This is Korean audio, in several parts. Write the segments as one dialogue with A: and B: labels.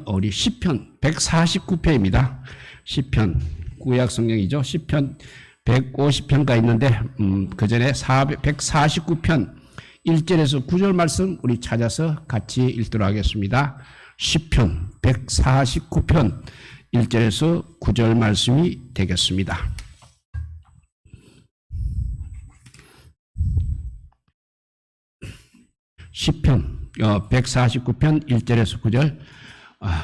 A: 우리 시편 149편입니다. 시편 구약 성경이죠. 시편 150편가 있는데 그 전에 149편 1절에서 9절 말씀 우리 찾아서 같이 읽도록 하겠습니다. 시편 149편 1절에서 9절 말씀이 되겠습니다. 시편 149편 1절에서 9절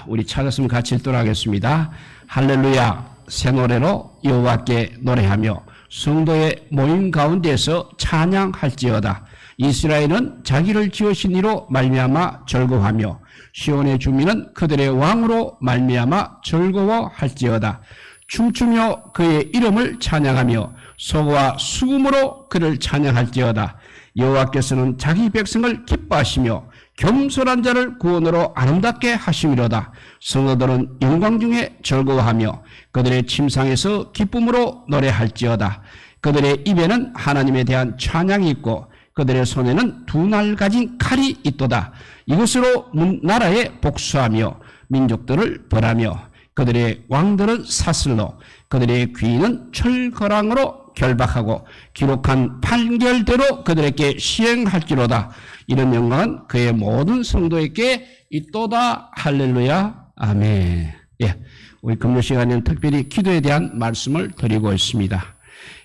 A: 우리 찾았으면 같이 읽도록 하겠습니다. 할렐루야, 새 노래로 여호와께 노래하며 성도의 모임 가운데서 찬양할지어다. 이스라엘은 자기를 지으신 이로 말미암아 즐거워하며 시온의 주민은 그들의 왕으로 말미암아 즐거워할지어다. 춤추며 그의 이름을 찬양하며 소고와 수금으로 그를 찬양할지어다. 여호와께서는 자기 백성을 기뻐하시며 겸손한 자를 구원으로 아름답게 하심이로다. 성도들은 영광 중에 즐거워하며 그들의 침상에서 기쁨으로 노래할지어다. 그들의 입에는 하나님에 대한 찬양이 있고 그들의 손에는 두 날 가진 칼이 있도다. 이것으로 나라에 복수하며 민족들을 벌하며 그들의 왕들은 사슬로 그들의 귀인은 철거랑으로 결박하고 기록한 판결대로 그들에게 시행할지로다. 이런 영광은 그의 모든 성도에게 있도다. 할렐루야, 아멘. 예, 우리 금요 시간에는 특별히 기도에 대한 말씀을 드리고 있습니다.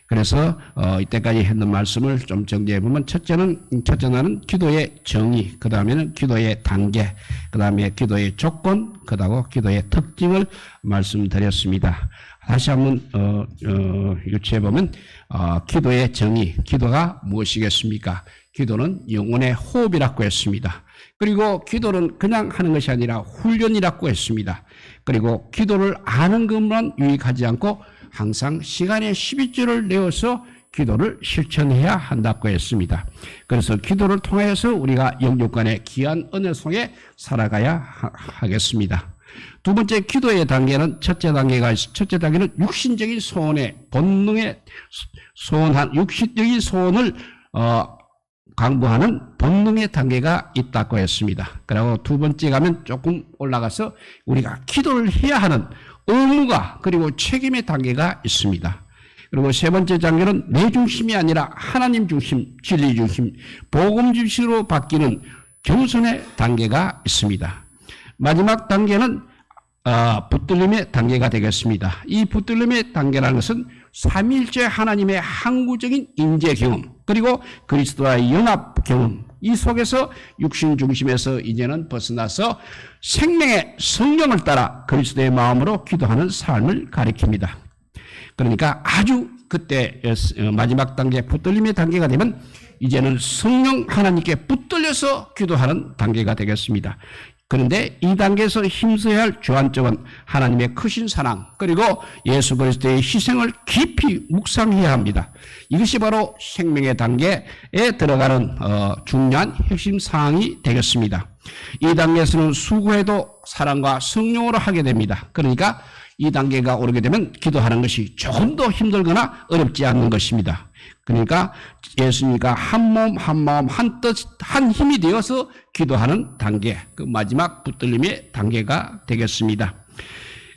A: 그래서 이때까지 했던 말씀을 좀 정리해 보면 첫째 날은 기도의 정의, 그 다음에는 기도의 단계, 그 다음에 기도의 조건, 그다음 기도의 특징을 말씀드렸습니다. 다시 한번 유추해 보면 기도의 정의, 기도가 무엇이겠습니까? 기도는 영혼의 호흡이라고 했습니다. 그리고 기도는 그냥 하는 것이 아니라 훈련이라고 했습니다. 그리고 기도를 아는 것만 유익하지 않고 항상 시간의 12조를 내어서 기도를 실천해야 한다고 했습니다. 그래서 기도를 통해서 우리가 영육간의 귀한 은혜 속에 살아가야 하겠습니다. 두 번째 기도의 단계는 첫째 단계는 육신적인 소원의 본능의 육신적인 소원을 강구하는 본능의 단계가 있다고 했습니다. 그리고 두 번째 가면 조금 올라가서 우리가 기도를 해야 하는 의무가 그리고 책임의 단계가 있습니다. 그리고 세 번째 단계는 내 중심이 아니라 하나님 중심, 진리 중심, 복음 중심으로 바뀌는 겸손의 단계가 있습니다. 마지막 단계는 붙들림의 단계가 되겠습니다. 이 붙들림의 단계라는 것은 삼위일체 하나님의 항구적인 임재 경험 그리고 그리스도와의 연합 경험, 이 속에서 육신 중심에서 이제는 벗어나서 생명의 성령을 따라 그리스도의 마음으로 기도하는 삶을 가리킵니다. 그러니까 아주 그때 마지막 단계 붙들림의 단계가 되면 이제는 성령 하나님께 붙들려서 기도하는 단계가 되겠습니다. 그런데 이 단계에서 힘써야 할 주안점은 하나님의 크신 사랑 그리고 예수 그리스도의 희생을 깊이 묵상해야 합니다. 이것이 바로 생명의 단계에 들어가는 중요한 핵심 사항이 되겠습니다. 이 단계에서는 수고해도 사랑과 성령으로 하게 됩니다. 그러니까 이 단계가 오르게 되면 기도하는 것이 조금 더 힘들거나 어렵지 않는 것입니다. 그러니까 예수님과 한 몸, 한 마음, 한 뜻, 한 힘이 되어서 기도하는 단계, 그 마지막 붙들림의 단계가 되겠습니다.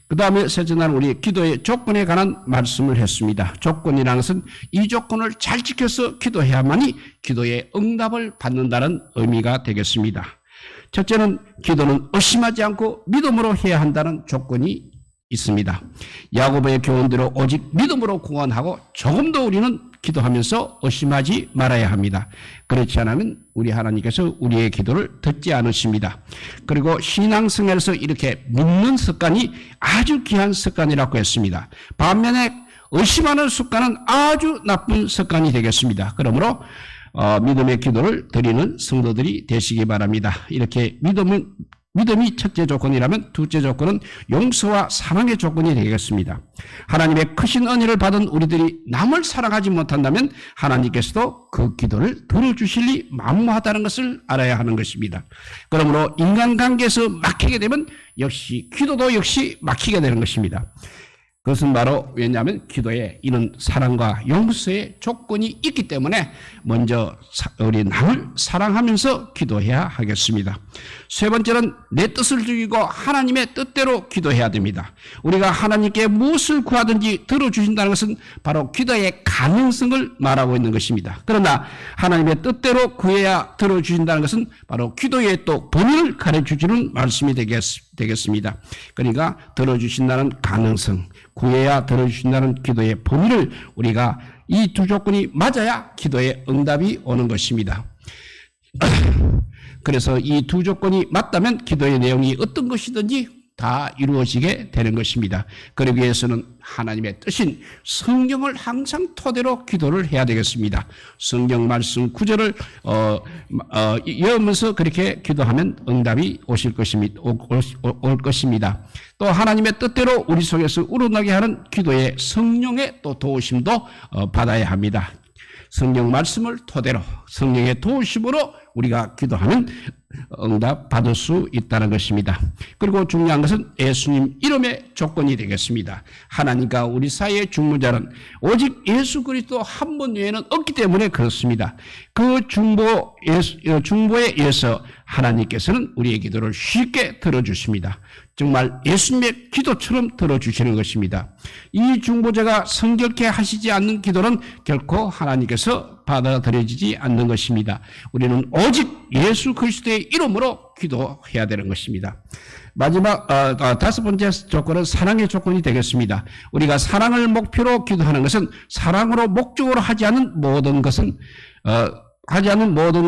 A: 그 다음에 셋째 날은 우리 기도의 조건에 관한 말씀을 했습니다. 조건이라는 것은 이 조건을 잘 지켜서 기도해야만이 기도의 응답을 받는다는 의미가 되겠습니다. 첫째는 기도는 의심하지 않고 믿음으로 해야 한다는 조건이 있습니다. 야고보의 교훈대로 오직 믿음으로 구원하고 조금 더 우리는 기도하면서 의심하지 말아야 합니다. 그렇지 않으면 우리 하나님께서 우리의 기도를 듣지 않으십니다. 그리고 신앙생활에서 이렇게 믿는 습관이 아주 귀한 습관이라고 했습니다. 반면에 의심하는 습관은 아주 나쁜 습관이 되겠습니다. 그러므로 믿음의 기도를 드리는 성도들이 되시기 바랍니다. 이렇게 믿음이 첫째 조건이라면 둘째 조건은 용서와 사랑의 조건이 되겠습니다. 하나님의 크신 은혜를 받은 우리들이 남을 사랑하지 못한다면 하나님께서도 그 기도를 들어주실리 만무하다는 것을 알아야 하는 것입니다. 그러므로 인간관계에서 막히게 되면 역시 기도도 역시 막히게 되는 것입니다. 그것은 바로 왜냐하면 기도에 이런 사랑과 용서의 조건이 있기 때문에 먼저 우리 남을 사랑하면서 기도해야 하겠습니다. 세 번째는 내 뜻을 죽이고 하나님의 뜻대로 기도해야 됩니다. 우리가 하나님께 무엇을 구하든지 들어주신다는 것은 바로 기도의 가능성을 말하고 있는 것입니다. 그러나 하나님의 뜻대로 구해야 들어주신다는 것은 바로 기도의 또 범위를 가르쳐주는 말씀이 되겠습니다. 그러니까 들어주신다는 가능성, 구해야 들어주신다는 기도의 범위를 우리가 이 두 조건이 맞아야 기도의 응답이 오는 것입니다. 그래서 이 두 조건이 맞다면 기도의 내용이 어떤 것이든지 다 이루어지게 되는 것입니다. 그러기 위해서는 하나님의 뜻인 성경을 항상 토대로 기도를 해야 되겠습니다. 성경 말씀 구절을 이으면서 그렇게 기도하면 응답이 올 것입니다. 또 하나님의 뜻대로 우리 속에서 우러나게 하는 기도의 성령의 또 도우심도 받아야 합니다. 성령 말씀을 토대로 성령의 도우심으로 우리가 기도하면 응답 받을 수 있다는 것입니다. 그리고 중요한 것은 예수님 이름의 조건이 되겠습니다. 하나님과 우리 사이의 중보자는 오직 예수 그리스도 한 분 외에는 없기 때문에 그렇습니다. 그 중보에 의해서 하나님께서는 우리의 기도를 쉽게 들어주십니다. 정말 예수님의 기도처럼 들어주시는 것입니다. 이 중보자가 성결케 하시지 않는 기도는 결코 하나님께서 받아들여지지 않는 것입니다. 우리는 오직 예수 그리스도의 이름으로 기도해야 되는 것입니다. 마지막 다섯 번째 조건은 사랑의 조건이 되겠습니다. 우리가 사랑을 목표로 기도하는 것은 사랑으로 목적으로 하지 않은 모든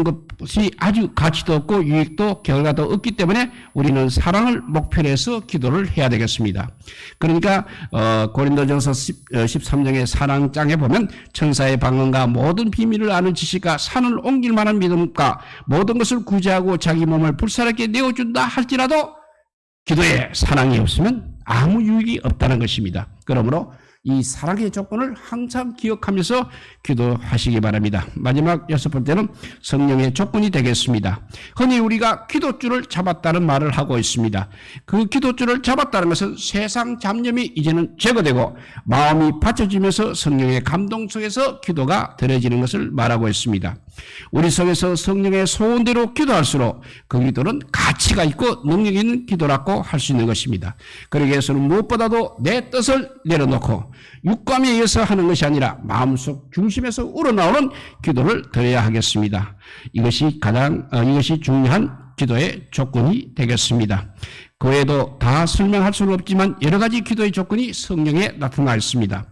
A: 것이 아주 가치도 없고 유익도 결과도 없기 때문에 우리는 사랑을 목표로 해서 기도를 해야 되겠습니다. 그러니까 고린도전서 13장의 사랑장에 보면 천사의 방언과 모든 비밀을 아는 지식과 산을 옮길 만한 믿음과 모든 것을 구제하고 자기 몸을 불사르게 내어준다 할지라도 기도에 사랑이 없으면 아무 유익이 없다는 것입니다. 그러므로 이 사랑의 조건을 항상 기억하면서 기도하시기 바랍니다. 마지막 여섯 번째는 성령의 조건이 되겠습니다. 흔히 우리가 기도줄을 잡았다는 말을 하고 있습니다. 그 기도줄을 잡았다는 것은 세상 잡념이 이제는 제거되고 마음이 받쳐지면서 성령의 감동 속에서 기도가 드려지는 것을 말하고 있습니다. 우리 속에서 성령의 소원대로 기도할수록 그 기도는 가치가 있고 능력 있는 기도라고 할 수 있는 것입니다. 그러기 위해서는 무엇보다도 내 뜻을 내려놓고 육감에 의해서 하는 것이 아니라 마음속 중심에서 우러나오는 기도를 드려야 하겠습니다. 이것이 중요한 기도의 조건이 되겠습니다. 그 외에도 다 설명할 수는 없지만 여러 가지 기도의 조건이 성경에 나타나 있습니다.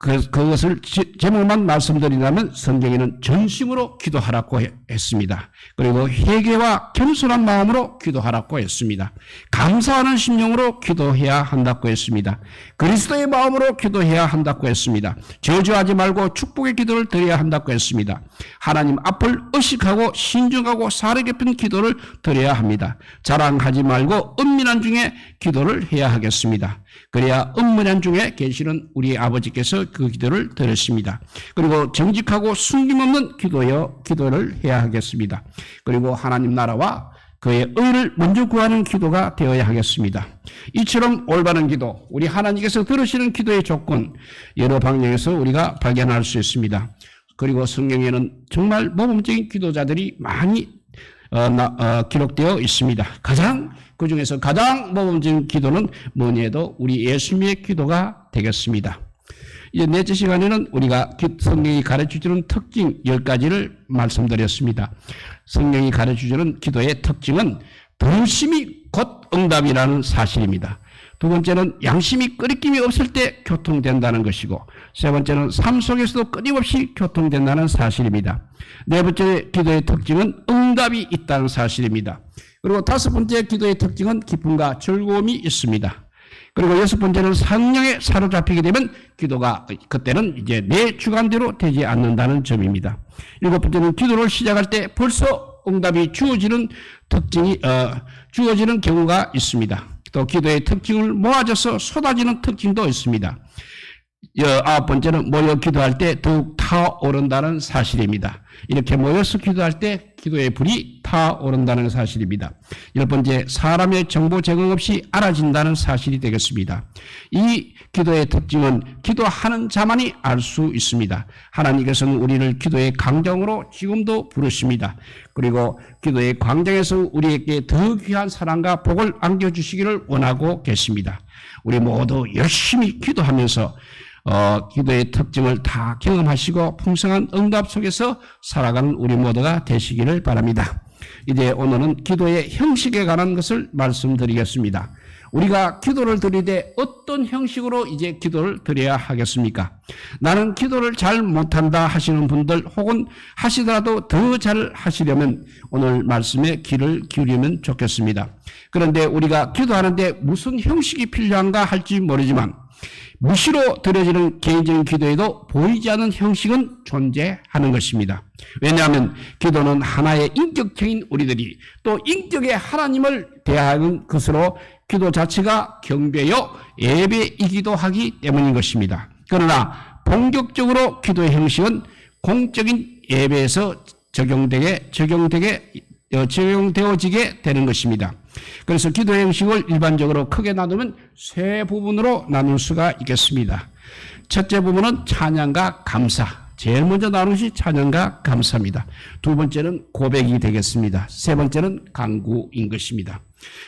A: 그것을 제목만 말씀드리자면 성경에는 전심으로 기도하라고 했습니다. 그리고 회개와 겸손한 마음으로 기도하라고 했습니다. 감사하는 심령으로 기도해야 한다고 했습니다. 그리스도의 마음으로 기도해야 한다고 했습니다. 저주하지 말고 축복의 기도를 드려야 한다고 했습니다. 하나님 앞을 의식하고 신중하고 사려 깊은 기도를 드려야 합니다. 자랑하지 말고 은밀한 중에 기도를 해야 하겠습니다. 그래야 은밀한 중에 계시는 우리 아버지께서 그 기도를 들으십니다. 그리고 정직하고 숨김없는 기도를 해야 하겠습니다. 그리고 하나님 나라와 그의 의를 먼저 구하는 기도가 되어야 하겠습니다. 이처럼 올바른 기도, 우리 하나님께서 들으시는 기도의 조건, 여러 방향에서 우리가 발견할 수 있습니다. 그리고 성경에는 정말 모범적인 기도자들이 많이 기록되어 있습니다. 그 중에서 가장 모범적인 기도는 뭐니 해도 우리 예수님의 기도가 되겠습니다. 이제 넷째 시간에는 우리가 성경이 가르쳐주는 특징 10가지를 말씀드렸습니다. 성경이 가르쳐주는 기도의 특징은 동심이 곧 응답이라는 사실입니다. 두 번째는 양심이 끄리낌이 없을 때 교통된다는 것이고, 세 번째는 삶 속에서도 끊임없이 교통된다는 사실입니다. 네 번째 기도의 특징은 응답이 있다는 사실입니다. 그리고 다섯 번째 기도의 특징은 기쁨과 즐거움이 있습니다. 그리고 여섯 번째는 성령에 사로잡히게 되면 기도가 그때는 이제 내 주관대로 되지 않는다는 점입니다. 일곱 번째는 기도를 시작할 때 벌써 응답이 주어지는 경우가 있습니다. 또 기도의 특징을 모아져서 쏟아지는 특징도 있습니다. 아홉 번째는 모여 기도할 때 더욱 타오른다는 사실입니다. 이렇게 모여서 기도할 때 기도의 불이 타오른다는 사실입니다. 10번째, 사람의 정보 제공 없이 알아진다는 사실이 되겠습니다. 이 기도의 특징은 기도하는 자만이 알 수 있습니다. 하나님께서는 우리를 기도의 광장으로 지금도 부르십니다. 그리고 기도의 광장에서 우리에게 더 귀한 사랑과 복을 안겨주시기를 원하고 계십니다. 우리 모두 열심히 기도하면서 기도의 특징을 다 경험하시고 풍성한 응답 속에서 살아가는 우리 모두가 되시기를 바랍니다. 이제 오늘은 기도의 형식에 관한 것을 말씀드리겠습니다. 우리가 기도를 드릴 때 어떤 형식으로 이제 기도를 드려야 하겠습니까? 나는 기도를 잘 못한다 하시는 분들, 혹은 하시더라도 더 잘 하시려면 오늘 말씀에 귀를 기울이면 좋겠습니다. 그런데 우리가 기도하는데 무슨 형식이 필요한가 할지 모르지만 무시로 드려지는 개인적인 기도에도 보이지 않는 형식은 존재하는 것입니다. 왜냐하면 기도는 하나의 인격체인 우리들이 또 인격의 하나님을 대하는 것으로 기도 자체가 경배요 예배이기도 하기 때문인 것입니다. 그러나 본격적으로 기도의 형식은 공적인 예배에서 적용되어지게 되는 것입니다. 그래서 기도의 형식을 일반적으로 크게 나누면 세 부분으로 나눌 수가 있겠습니다. 첫째 부분은 찬양과 감사. 제일 먼저 나누는 것이 찬양과 감사입니다. 두 번째는 고백이 되겠습니다. 세 번째는 간구인 것입니다.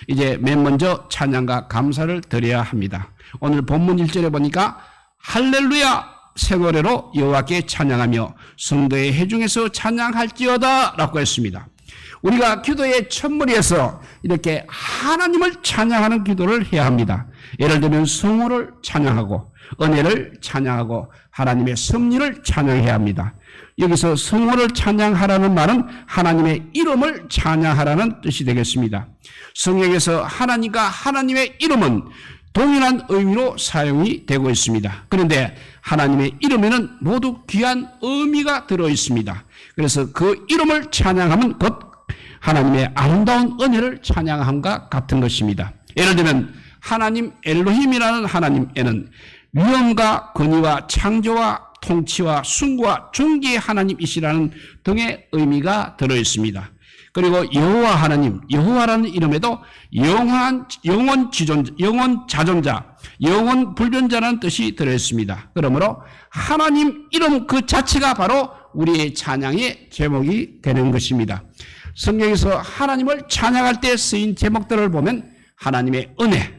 A: 이제 맨 먼저 찬양과 감사를 드려야 합니다. 오늘 본문 1절에 보니까 할렐루야 새 노래로 여호와께 찬양하며 성도의 회중에서 찬양할지어다 라고 했습니다. 우리가 기도의 첫머리에서 이렇게 하나님을 찬양하는 기도를 해야 합니다. 예를 들면 성호를 찬양하고 은혜를 찬양하고 하나님의 섭리를 찬양해야 합니다. 여기서 성호를 찬양하라는 말은 하나님의 이름을 찬양하라는 뜻이 되겠습니다. 성경에서 하나님과 하나님의 이름은 동일한 의미로 사용이 되고 있습니다. 그런데 하나님의 이름에는 모두 귀한 의미가 들어 있습니다. 그래서 그 이름을 찬양하면 곧 하나님의 아름다운 은혜를 찬양함과 같은 것입니다. 예를 들면 하나님 엘로힘이라는 하나님에는 위엄과 권위와 창조와 통치와 숭고와 존귀의 하나님이시라는 등의 의미가 들어 있습니다. 그리고 여호와 하나님, 여호와라는 이름에도 영원 자존자, 영원 불변자라는 뜻이 들어 있습니다. 그러므로 하나님 이름 그 자체가 바로 우리의 찬양의 제목이 되는 것입니다. 성경에서 하나님을 찬양할 때 쓰인 제목들을 보면 하나님의 은혜,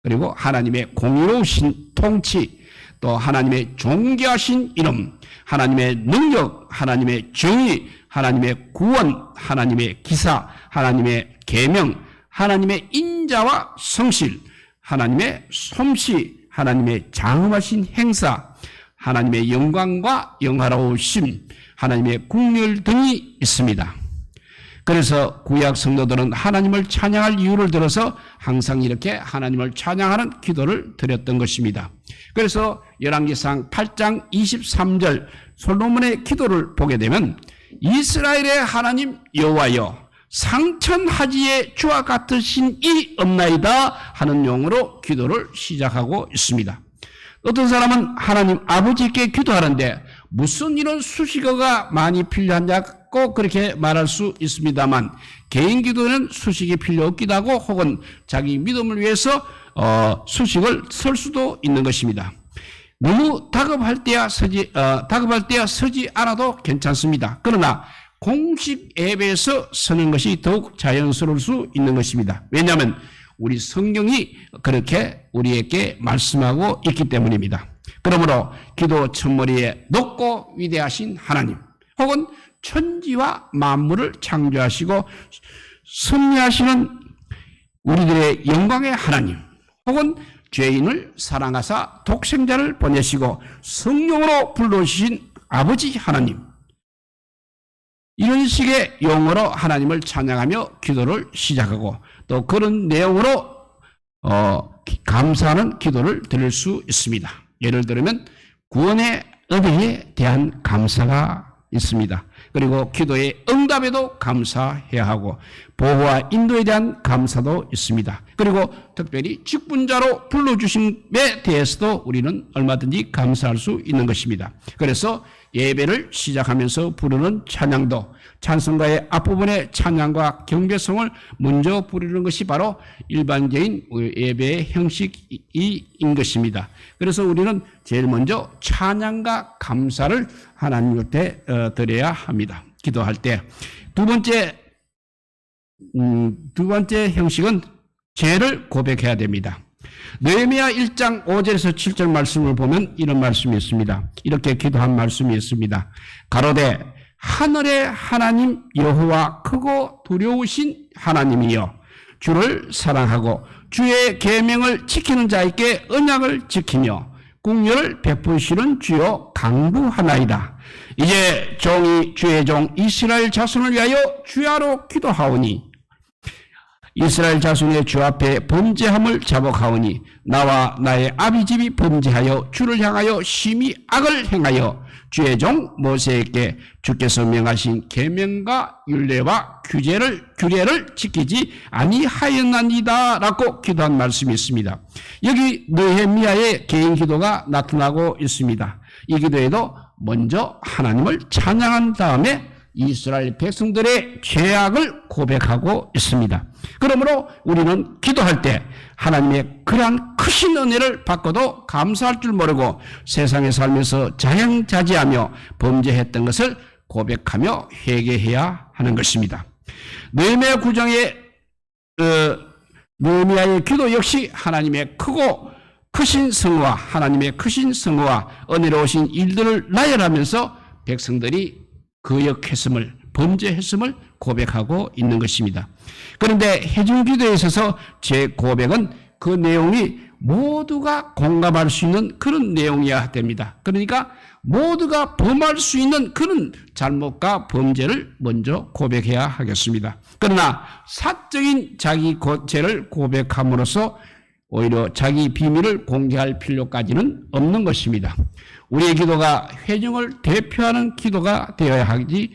A: 그리고 하나님의 공의로우신 통치, 또 하나님의 존귀하신 이름, 하나님의 능력, 하나님의 정의, 하나님의 구원, 하나님의 기사, 하나님의 계명, 하나님의 인자와 성실, 하나님의 솜씨, 하나님의 장엄하신 행사, 하나님의 영광과 영화로우심, 하나님의 국률 등이 있습니다. 그래서 구약 성도들은 하나님을 찬양할 이유를 들어서 항상 이렇게 하나님을 찬양하는 기도를 드렸던 것입니다. 그래서 열왕기상 8장 23절 솔로몬의 기도를 보게 되면 이스라엘의 하나님 여호와여 상천하지의 주와 같으신 이 없나이다 하는 용어로 기도를 시작하고 있습니다. 어떤 사람은 하나님 아버지께 기도하는데 무슨 이런 수식어가 많이 필요한지 꼭 그렇게 말할 수 있습니다만 개인 기도는 수식이 필요 없기도 하고 혹은 자기 믿음을 위해서 수식을 쓸 수도 있는 것입니다. 너무 다급할 때야 서지 않아도 괜찮습니다. 그러나 공식 앱에서 서는 것이 더욱 자연스러울 수 있는 것입니다. 왜냐하면 우리 성경이 그렇게 우리에게 말씀하고 있기 때문입니다. 그러므로 기도 첫머리에 높고 위대하신 하나님, 혹은 천지와 만물을 창조하시고 섭리하시는 우리들의 영광의 하나님, 혹은 죄인을 사랑하사 독생자를 보내시고 성령으로 불러주신 아버지 하나님, 이런 식의 용어로 하나님을 찬양하며 기도를 시작하고 또 그런 내용으로 감사하는 기도를 드릴 수 있습니다. 예를 들면 구원의 은혜에 대한 감사가 있습니다. 그리고 기도의 응답에도 감사해야 하고 보호와 인도에 대한 감사도 있습니다. 그리고 특별히 직분자로 불러주심에 대해서도 우리는 얼마든지 감사할 수 있는 것입니다. 그래서 예배를 시작하면서 부르는 찬양도 찬송가의 앞부분에 찬양과 경배성을 먼저 부르는 것이 바로 일반적인 예배의 형식인 것입니다. 그래서 우리는 제일 먼저 찬양과 감사를 하나님 곁에 드려야 합니다. 기도할 때. 두 번째 형식은 죄를 고백해야 됩니다. 느헤미야 1장 5절에서 7절 말씀을 보면 이런 말씀이 있습니다. 이렇게 기도한 말씀이 있습니다. 가로되 하늘의 하나님 여호와 크고 두려우신 하나님이여 주를 사랑하고 주의 계명을 지키는 자에게 언약을 지키며 국률을 베푸시는 주여 강구하나이다. 이제 종이 주의 종 이스라엘 자손을 위하여 주야로 기도하오니 이스라엘 자손의 주 앞에 범죄함을 자복하오니 나와 나의 아비집이 범죄하여 주를 향하여 심히 악을 행하여 주의 종 모세에게 주께서 명하신 계명과 율례와 규례를 지키지 아니하였나이다 라고 기도한 말씀이 있습니다. 여기 느헤미야의 개인 기도가 나타나고 있습니다. 이 기도에도 먼저 하나님을 찬양한 다음에 이스라엘 백성들의 죄악을 고백하고 있습니다. 그러므로 우리는 기도할 때 하나님의 그러한 크신 은혜를 받고도 감사할 줄 모르고 세상에 살면서 자양자지하며 범죄했던 것을 고백하며 회개해야 하는 것입니다. 느헤미야 9장의 느헤미야의 기도 역시 하나님의 크신 성과 하나님의 크신 성과 은혜로우신 일들을 나열하면서 백성들이 거역했음을 범죄했음을 고백하고 있는 것입니다. 그런데 해중기도에 있어서 제 고백은 그 내용이 모두가 공감할 수 있는 그런 내용이어야 됩니다. 그러니까 모두가 범할 수 있는 그런 잘못과 범죄를 먼저 고백해야 하겠습니다. 그러나 사적인 자기 죄를 고백함으로써 오히려 자기 비밀을 공개할 필요까지는 없는 것입니다. 우리의 기도가 회중을 대표하는 기도가 되어야 하지,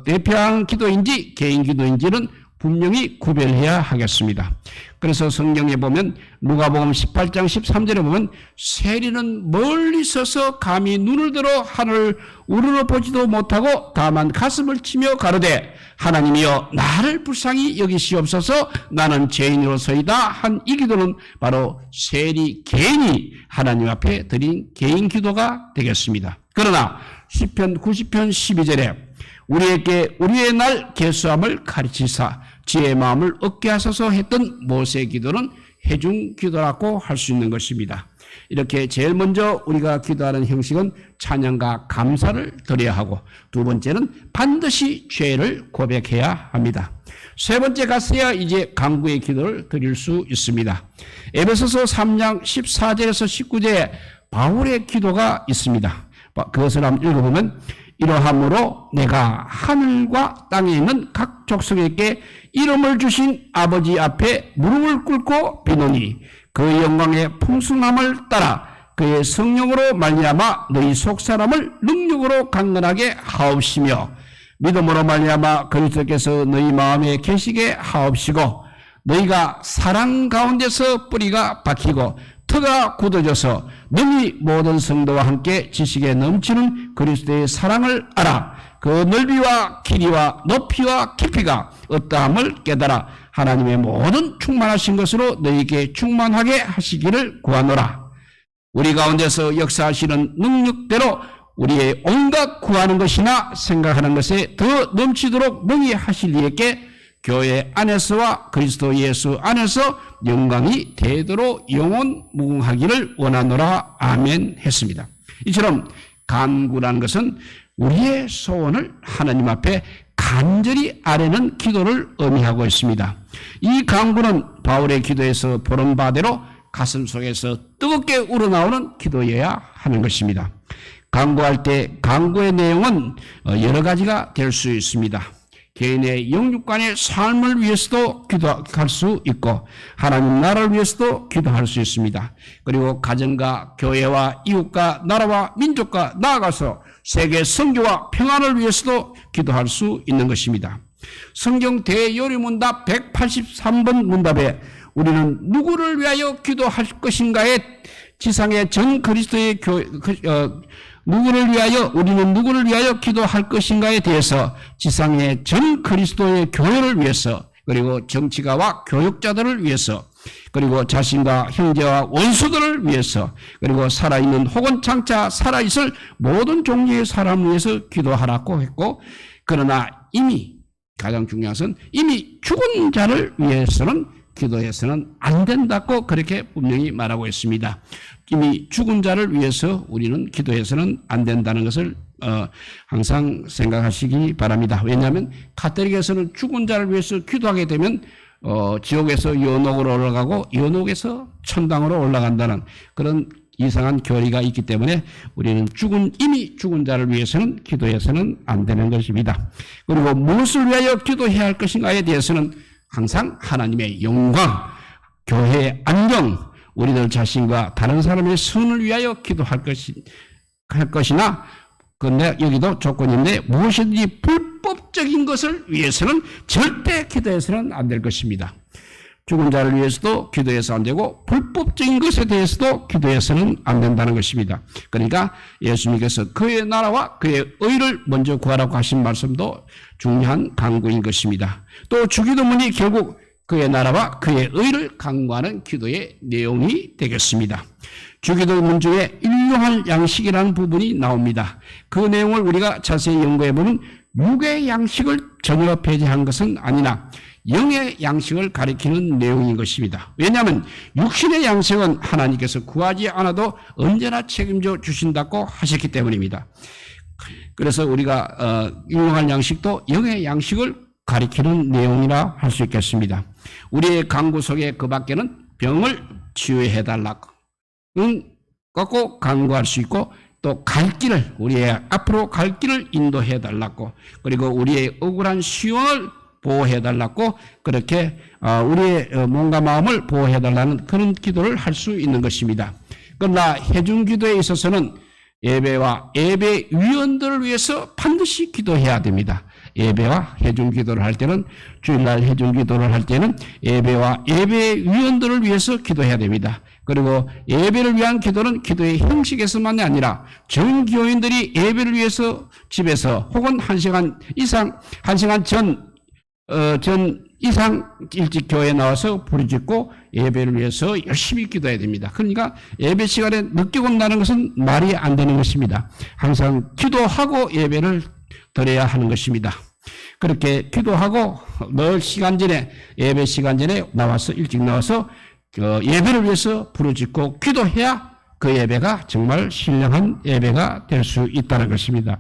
A: 대표하는 기도인지 개인 기도인지는 분명히 구별해야 하겠습니다. 그래서 성경에 보면 누가복음 18장 13절에 보면 세리는 멀리 서서 감히 눈을 들어 하늘을 우러러보지도 못하고 다만 가슴을 치며 가로되 하나님이여 나를 불쌍히 여기시옵소서 나는 죄인으로서이다 한 이 기도는 바로 세리 개인이 하나님 앞에 드린 개인 기도가 되겠습니다. 그러나 시편 90편 12절에 우리에게 우리의 날 계수함을 가르치사 지혜의 마음을 얻게 하소서 했던 모세의 기도는 회중 기도라고 할 수 있는 것입니다. 이렇게 제일 먼저 우리가 기도하는 형식은 찬양과 감사를 드려야 하고 두 번째는 반드시 죄를 고백해야 합니다. 세 번째 갔어야 이제 간구의 기도를 드릴 수 있습니다. 에베소서 3장 14절에서 19절에 바울의 기도가 있습니다. 그것을 한번 읽어보면 이러함으로 내가 하늘과 땅에 있는 각 족속에게 이름을 주신 아버지 앞에 무릎을 꿇고 비노니 그 영광의 풍성함을 따라 그의 성령으로 말미암아 너희 속사람을 능력으로 강건하게 하옵시며 믿음으로 말미암아 그리스도께서 너희 마음에 계시게 하옵시고 너희가 사랑 가운데서 뿌리가 박히고 터가 굳어져서 너희 모든 성도와 함께 지식에 넘치는 그리스도의 사랑을 알아 그 넓이와 길이와 높이와 깊이가 어떠함을 깨달아 하나님의 모든 충만하신 것으로 너희에게 충만하게 하시기를 구하노라. 우리 가운데서 역사하시는 능력대로 우리의 온갖 구하는 것이나 생각하는 것에 더 넘치도록 능히 하실 이에게 교회 안에서와 그리스도 예수 안에서 영광이 되도록 영원 무궁하기를 원하노라. 아멘 했습니다. 이처럼 간구라는 것은 우리의 소원을 하나님 앞에 간절히 아뢰는 기도를 의미하고 있습니다. 이 간구는 바울의 기도에서 보는 바대로 가슴 속에서 뜨겁게 우러나오는 기도여야 하는 것입니다. 간구할 때 간구의 내용은 여러 가지가 될 수 있습니다. 개인의 영육간의 삶을 위해서도 기도할 수 있고 하나님 나라를 위해서도 기도할 수 있습니다. 그리고 가정과 교회와 이웃과 나라와 민족과 나아가서 세계 선교와 평안을 위해서도 기도할 수 있는 것입니다. 성경 대요리문답 183번 문답에 우리는 누구를 위하여 기도할 것인가에 지상의 전 그리스도의 우리는 누구를 위하여 기도할 것인가에 대해서 지상의 전 그리스도의 교회를 위해서, 그리고 정치가와 교육자들을 위해서, 그리고 자신과 형제와 원수들을 위해서, 그리고 살아있는 혹은 장차 살아있을 모든 종류의 사람을 위해서 기도하라고 했고, 그러나 가장 중요한 것은 이미 죽은 자를 위해서는 기도해서는 안 된다고 그렇게 분명히 말하고 있습니다. 이미 죽은 자를 위해서 우리는 기도해서는 안 된다는 것을 항상 생각하시기 바랍니다. 왜냐하면 가톨릭에서는 죽은 자를 위해서 기도하게 되면 지옥에서 연옥으로 올라가고 연옥에서 천당으로 올라간다는 그런 이상한 교리가 있기 때문에 우리는 이미 죽은 자를 위해서는 기도해서는 안 되는 것입니다. 그리고 무엇을 위하여 기도해야 할 것인가에 대해서는 항상 하나님의 영광, 교회의 안정, 우리들 자신과 다른 사람의 선을 위하여 기도할 것이나, 그런데 여기도 조건인데 무엇이든지 불법적인 것을 위해서는 절대 기도해서는 안 될 것입니다. 죽은 자를 위해서도 기도해서 안 되고 불법적인 것에 대해서도 기도해서는 안 된다는 것입니다. 그러니까 예수님께서 그의 나라와 그의 의를 먼저 구하라고 하신 말씀도 중요한 강구인 것입니다. 또 주기도문이 결국 그의 나라와 그의 의를 강구하는 기도의 내용이 되겠습니다. 주기도문 중에 일용할 양식이라는 부분이 나옵니다. 그 내용을 우리가 자세히 연구해보면 육의 양식을 전혀 배제한 것은 아니나 영의 양식을 가리키는 내용인 것입니다. 왜냐하면 육신의 양식은 하나님께서 구하지 않아도 언제나 책임져 주신다고 하셨기 때문입니다. 그래서 우리가 일용할 양식도 영의 양식을 가리키는 내용이라 할 수 있겠습니다. 우리의 강구 속에 그 밖에는 병을 치유해달라고 꼭 강구할 수 있고, 또 갈 길을, 우리의 앞으로 갈 길을 인도해달라고, 그리고 우리의 억울한 시온을 보호해달라고, 그렇게 우리의 몸과 마음을 보호해달라는 그런 기도를 할 수 있는 것입니다. 그러나 해중기도에 있어서는 예배와 예배 위원들을 위해서 반드시 기도해야 됩니다. 예배와 해중기도를 할 때는, 주일날 해중기도를 할 때는 예배와 예배 위원들을 위해서 기도해야 됩니다. 그리고 예배를 위한 기도는 기도의 형식에서만이 아니라 전 교인들이 예배를 위해서 집에서 혹은 1시간 전 이상 일찍 교회에 나와서 부르짖고 예배를 위해서 열심히 기도해야 됩니다. 그러니까 예배 시간에 늦게 온다는 것은 말이 안 되는 것입니다. 항상 기도하고 예배를 드려야 하는 것입니다. 그렇게 기도하고 늘 예배 시간 전에 일찍 나와서 예배를 위해서 부르짖고 기도해야 그 예배가 정말 신령한 예배가 될 수 있다는 것입니다.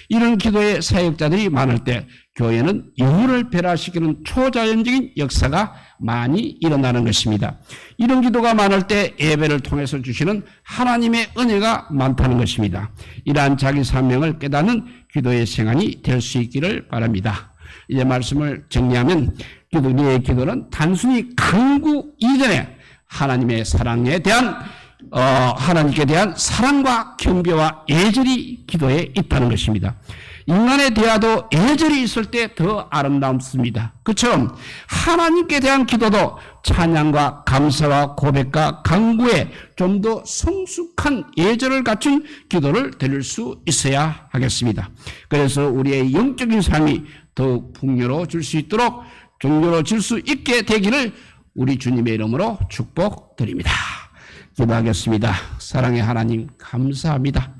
A: 이런 기도의 사역자들이 많을 때 교회는 영혼을 변화시키는 초자연적인 역사가 많이 일어나는 것입니다. 이런 기도가 많을 때 예배를 통해서 주시는 하나님의 은혜가 많다는 것입니다. 이러한 자기 사명을 깨닫는 기도의 생활이 될 수 있기를 바랍니다. 이제 말씀을 정리하면 우리의 기도는 단순히 강구 이전에 하나님께 대한 사랑과 경배와 애절이 기도에 있다는 것입니다. 인간에 대하도 애절이 있을 때 더 아름답습니다. 그처럼 하나님께 대한 기도도 찬양과 감사와 고백과 간구에 좀 더 성숙한 예절을 갖춘 기도를 드릴 수 있어야 하겠습니다. 그래서 우리의 영적인 삶이 더욱 풍요로워질 수 있도록 종교로워질 수 있게 되기를 우리 주님의 이름으로 축복드립니다. 기도하겠습니다. 사랑의 하나님 감사합니다.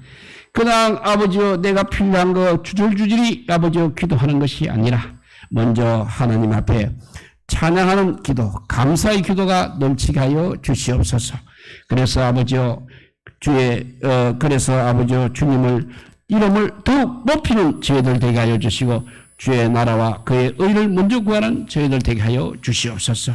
A: 그냥 아버지여 내가 필요한 거 주절주절이 아버지여 기도하는 것이 아니라 먼저 하나님 앞에 찬양하는 기도, 감사의 기도가 넘치게 하여 주시옵소서. 그래서 아버지여 주님을 이름을 더욱 높이는 저희들 되게 하여 주시고 주의 나라와 그의 의를 먼저 구하는 저희들 되게 하여 주시옵소서.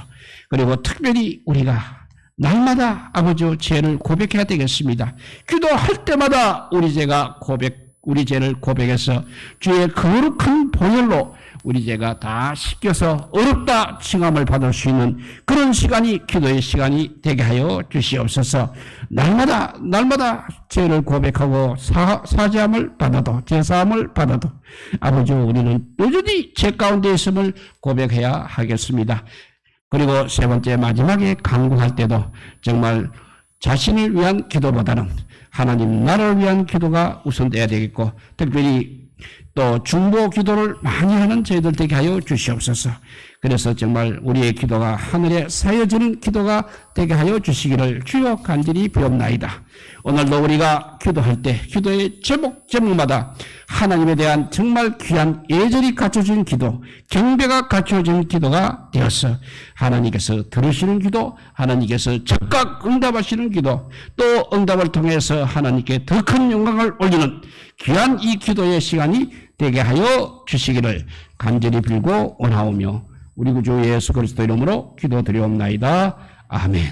A: 그리고 특별히 우리가 날마다 아버지의 죄를 고백해야 되겠습니다. 기도할 때마다 우리 죄를 고백해서 주의 거룩한 보혈로 우리 죄가 다 씻겨서 어렵다 칭함을 받을 수 있는 그런 시간이 기도의 시간이 되게 하여 주시옵소서. 날마다 죄를 고백하고 사죄함을 받아도 제사함을 받아도 아버지 우리는 여전히 죄 가운데 있음을 고백해야 하겠습니다. 그리고 세 번째 마지막에 간구할 때도 정말 자신을 위한 기도보다는 하나님 나라를 위한 기도가 우선돼야 되겠고, 특별히 또 중보 기도를 많이 하는 저희들 되게 하여 주시옵소서. 그래서 정말 우리의 기도가 하늘에 쌓여지는 기도가 되게 하여 주시기를 주여 간절히 비옵나이다. 오늘도 우리가 기도할 때 기도의 제목마다 하나님에 대한 정말 귀한 예절이 갖춰진 기도, 경배가 갖춰진 기도가 되어서 하나님께서 들으시는 기도, 하나님께서 즉각 응답하시는 기도, 또 응답을 통해서 하나님께 더 큰 영광을 올리는 귀한 이 기도의 시간이 되게 하여 주시기를 간절히 빌고 원하오며 우리 구주 예수 그리스도 이름으로 기도드리옵나이다. 아멘.